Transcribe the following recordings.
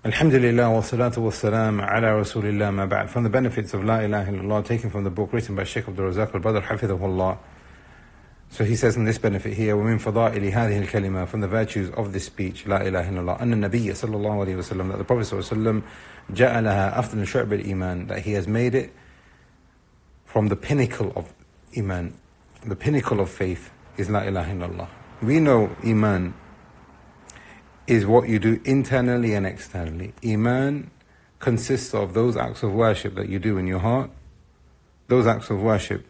Alhamdulillah wa salatu wa salam ala rasulillah ma ba'd. From the benefits of La ilaha illallah, taken from the book written by Shaykh Abdul Razak al-Badr Hafidhahullah. So he says in this benefit here, وَمِن فَضَائِلِ هَذِهِ الْكَلِمَةِ, from the virtues of this speech, La ilaha illallah, أَنَّ النَّبِيَّ صلى الله عليه وسلم, that the Prophet صلى الله عليه وسلم جَعَلَهَا أَفْضَلَ شُعْبِ الْإِيمَانِ, that he has made it from the pinnacle of Iman, the pinnacle of faith is La ilaha illallah. We know Iman is what you do internally and externally. Iman consists of those acts of worship that you do in your heart, those acts of worship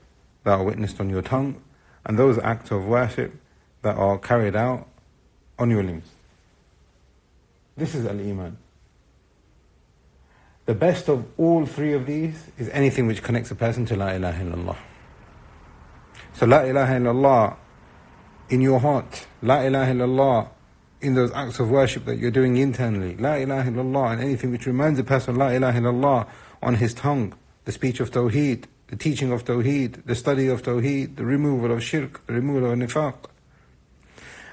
that are witnessed on your tongue, and those acts of worship that are carried out on your limbs. This is al-Iman. The best of all three of these is anything which connects a person to La ilaha illallah. So La ilaha illallah in your heart, La ilaha illallah in those acts of worship that you're doing internally, La ilaha illallah, and anything which reminds a person of La ilaha illallah on his tongue, the speech of Tawheed, the teaching of Tawheed, the study of Tawheed, the removal of shirk, the removal of nifaq,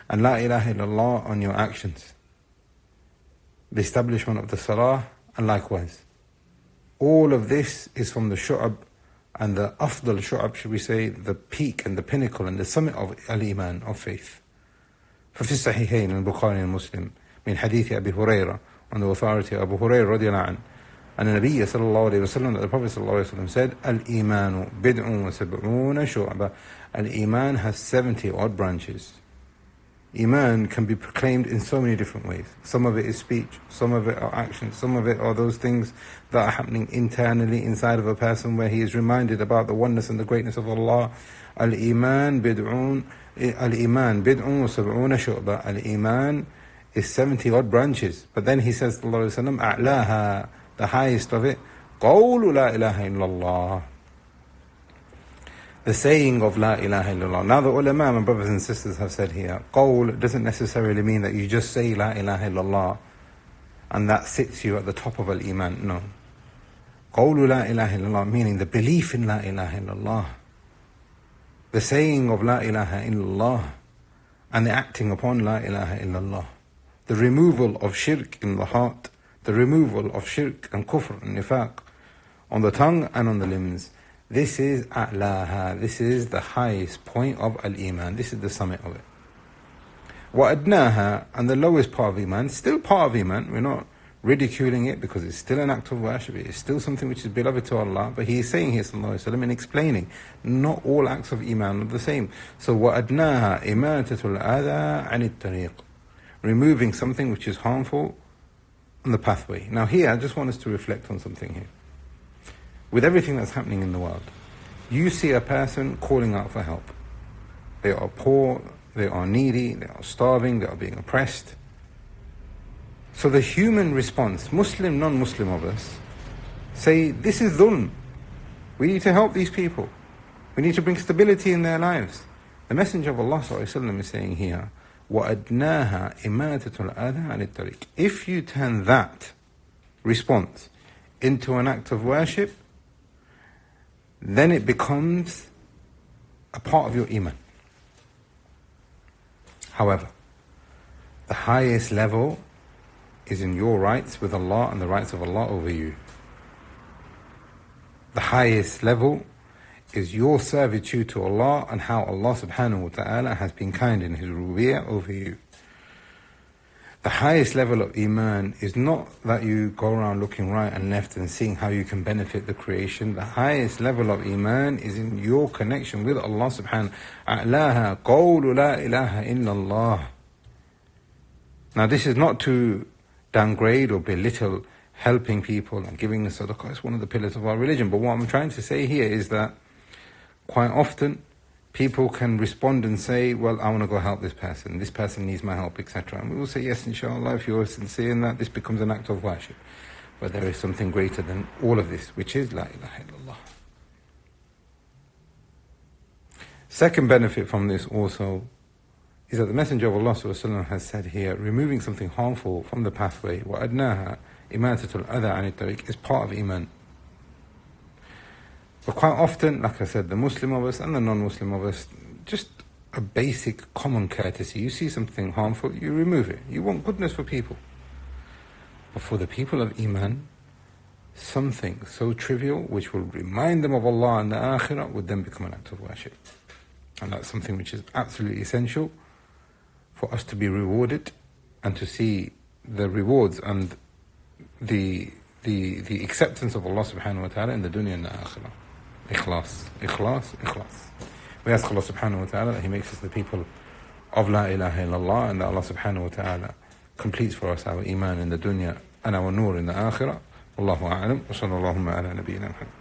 and La ilaha illallah on your actions, the establishment of the salah, and likewise. All of this is from the shu'ab, and the afdal shu'ab, should we say, the peak and the pinnacle and the summit of al-Iman, of faith. ففي الصحيحين البخاري ومسلم من حديث أبي هريرة, on the authority of Abu Hurairah رضي الله عنه, أن النبي صلى الله عليه وسلم, that the Prophet صلى الله عليه وسلم said, الإيمان بدء وسبعون شعبة. Al-Iman has 70 odd branches. Iman can be proclaimed in so many different ways. Some of it is speech, some of it are actions, some of it are those things that are happening internally inside of a person where he is reminded about the oneness and the greatness of Allah. Al-Iman bid'un wa sab'una shu'ba. Al-Iman is 70 odd branches. But then he says, sallallahu alayhi wa sallam, a'laha, the highest of it, qawlu la ilaha illallah, the saying of La ilaha illallah. Now the ulama, my brothers and sisters, have said here, qawl doesn't necessarily mean that you just say La ilaha illallah and that sits you at the top of al-Iman. No. Qawlu la ilaha illallah, meaning the belief in La ilaha illallah, the saying of La ilaha illallah, and the acting upon La ilaha illallah, the removal of shirk in the heart, the removal of shirk and kufr and nifaq on the tongue and on the limbs. This is a'laha, this is the highest point of al-Iman, this is the summit of it. Wa adnaha, and the lowest part of Iman, still part of Iman, we're not ridiculing it because it's still an act of worship, it's still something which is beloved to Allah, but he is saying here, sallallahu alayhi wa sallam, and explaining, not all acts of Iman are the same. So wa adnaha imatatul adha anit tariq, removing something which is harmful on the pathway. Now here, I just want us to reflect on something here. With everything that's happening in the world, you see a person calling out for help. They are poor, they are needy, they are starving, they are being oppressed. So the human response, Muslim, non-Muslim of us, say, this is dhulm. We need to help these people. We need to bring stability in their lives. The Messenger of Allah ﷺ is saying here, وَأَدْنَاهَا إِمَاتَةُ الْأَذَى عَنِ الطَّرِيقِ. If you turn that response into an act of worship, then it becomes a part of your Iman. However, the highest level is in your rights with Allah and the rights of Allah over you. The highest level is your servitude to Allah and how Allah subhanahu wa ta'ala has been kind in His rububiyyah over you. The highest level of Iman is not that you go around looking right and left and seeing how you can benefit the creation. The highest level of Iman is in your connection with Allah subhanahu wa ta'ala. A'laha qawlu la ilaha illallah. Now this is not to downgrade or belittle helping people and giving the sadaqah. It's one of the pillars of our religion. But what I'm trying to say here is that quite often people can respond and say, well, I want to go help this person needs my help, etc. And we will say, yes, inshallah, if you're sincere in that, this becomes an act of worship. But there is something greater than all of this, which is La ilaha illallah. Second benefit from this also is that the Messenger of Allah ﷺ has said here, removing something harmful from the pathway, وَأَدْنَاهَا إِمَاتَةُ الْأَذَى عَنِ الطَّرِيقِ, is part of Iman. But quite often, like I said, the Muslim of us and the non-Muslim of us, just a basic common courtesy. You see something harmful, you remove it. You want goodness for people. But for the people of Emaan, something so trivial which will remind them of Allah and the Akhirah would then become an act of worship. And that's something which is absolutely essential for us to be rewarded and to see the rewards and the acceptance of Allah subhanahu wa ta'ala in the dunya and the Akhirah. Ikhlas, ikhlas, ikhlas. We ask Allah subhanahu wa ta'ala that He makes us the people of La ilaha illallah, and that Allah subhanahu wa ta'ala completes for us our Emaan in the dunya and our nur in the Akhirah. Wallahu a'lam, wa sallallahu ala nabiyyina Muhammad.